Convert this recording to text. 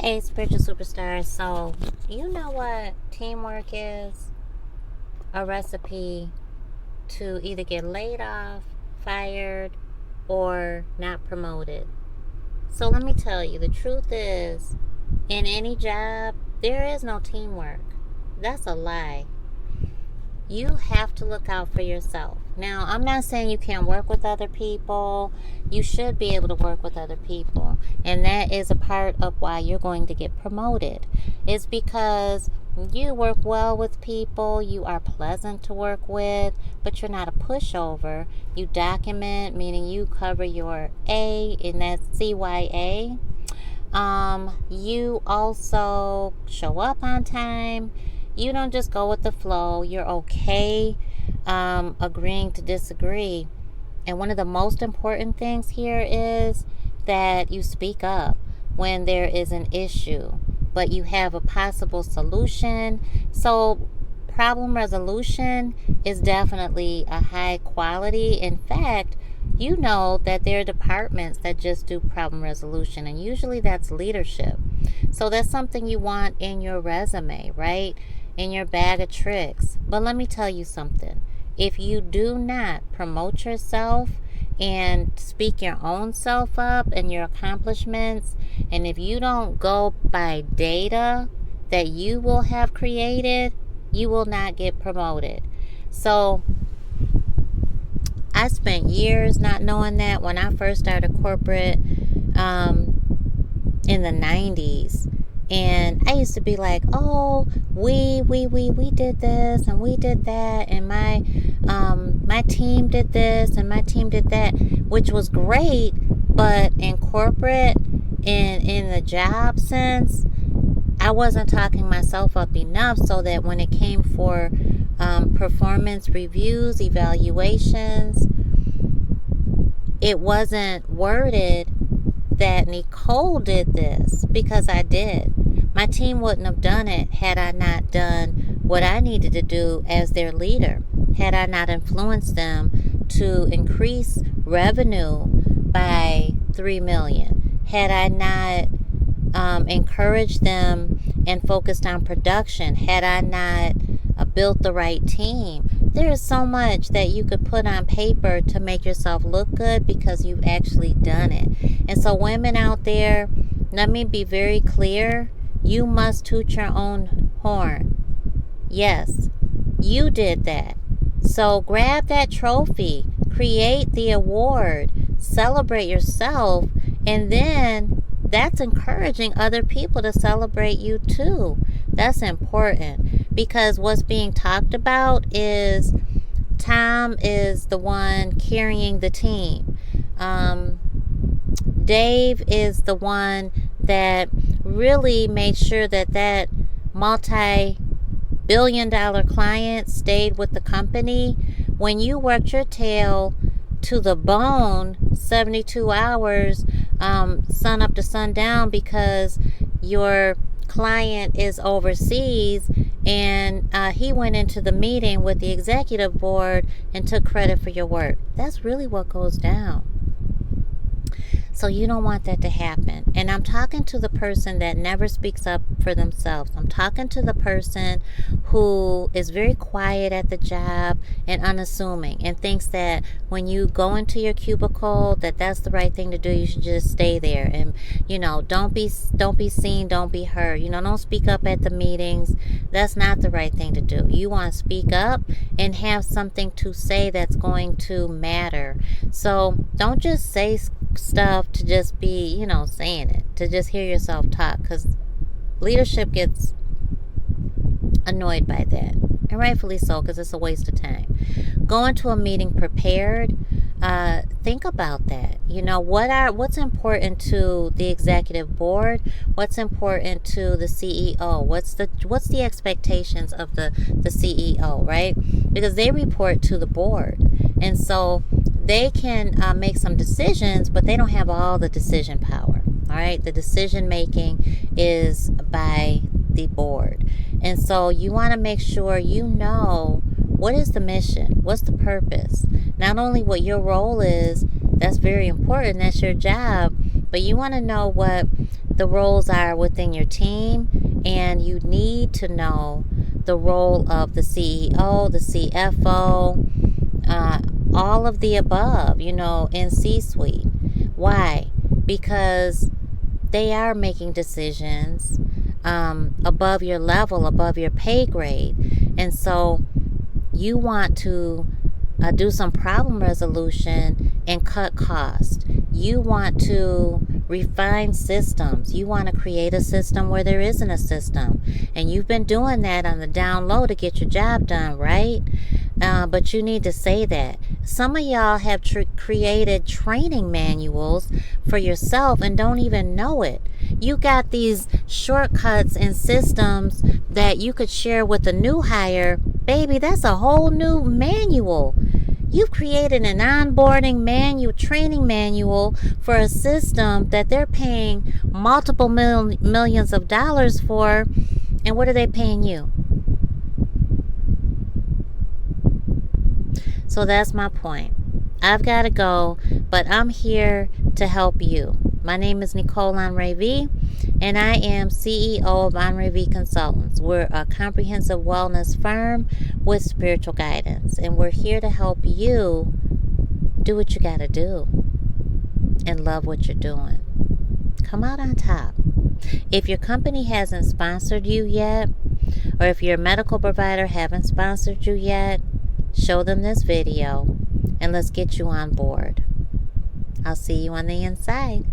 Hey, spiritual superstars. So, you know what teamwork is? A recipe to either get laid off, fired, or not promoted. So, let me tell you the truth is, in any job, there is no teamwork. That's a lie. You have to look out for yourself. Now, I'm not saying you can't work with other people. You should be able to work with other people. And that is a part of why you're going to get promoted. It's because you work well with people, you are pleasant to work with, but you're not a pushover. You document, meaning you cover your A, and that's CYA. You also show up on time. You don't just go with the flow. You're okay agreeing to disagree. And one of the most important things here is that you speak up when there is an issue, but you have a possible solution. So, problem resolution is definitely a high quality. In fact, you know that there are departments that just do problem resolution, and usually that's leadership. So that's something you want in your resume, right? In your bag of tricks. But let me tell you something. If you do not promote yourself and speak your own self up and your accomplishments, and if you don't go by data that you will have created, you will not get promoted. So I spent years not knowing that when I first started corporate in the 90s. And I used to be like, oh, we did this and we did that, and my team did this and my team did that, which was great. But in corporate, in the job sense, I wasn't talking myself up enough so that when it came for performance reviews, evaluations, it wasn't worded that Nicole did this, because I did. My team wouldn't have done it had I not done what I needed to do as their leader, had I not influenced them to increase revenue by 3 million, had I not encouraged them and focused on production, had I not built the right team. There is so much that you could put on paper to make yourself look good because you've actually done it. And so, women out there, let me be very clear. You must toot your own horn. Yes, you did that. So grab that trophy, create the award, celebrate yourself, and then that's encouraging other people to celebrate you too. That's important, because what's being talked about is Tom is the one carrying the team. Dave is the one that really made sure that that multi-billion-dollar client stayed with the company. When you worked your tail to the bone, 72 hours, sun up to sundown, because your client is overseas, and he went into the meeting with the executive board and took credit for your work. That's really what goes down. So you don't want that to happen. And I'm talking to the person that never speaks up for themselves. I'm talking to the person who is very quiet at the job and unassuming, and thinks that when you go into your cubicle that that's the right thing to do. You should just stay there, and don't be seen, don't be heard. Don't speak up at the meetings. That's not the right thing to do. You want to speak up and have something to say that's going to matter. So don't just say stuff to just be, saying it, to just hear yourself talk, because leadership gets annoyed by that, and rightfully so, because it's a waste of time. Go into a meeting prepared. Think about that. What's important to the executive board? What's important to the CEO? What's the expectations of the CEO, right? Because they report to the board, and so they can make some decisions, but they don't have all the decision power. All right, the decision making is by the board, and so you want to make sure you know what is the mission, what's the purpose. Not only what your role is, that's very important, that's your job, but you want to know what the roles are within your team, and you need to know the role of the CEO, the CFO, all of the above, in C-suite. Why? Because they are making decisions above your level, above your pay grade. And so you want to do some problem resolution and cut costs. You want to refine systems. You want to create a system where there isn't a system. And you've been doing that on the down low to get your job done, right? But you need to say that. Some of y'all have created training manuals for yourself and don't even know it. You got these shortcuts and systems that you could share with a new hire. Baby, that's a whole new manual. You've created an onboarding manual, training manual for a system that they're paying multiple millions of dollars for. And what are they paying you? So that's my point. I've got to go, but I'm here to help you. My name is Nicole Henri V, and I am CEO of Henri V Consultants. We're a comprehensive wellness firm with spiritual guidance, and we're here to help you do what you got to do and love what you're doing. Come out on top. If your company hasn't sponsored you yet, or if your medical provider haven't sponsored you yet, show them this video and let's get you on board. I'll see you on the inside.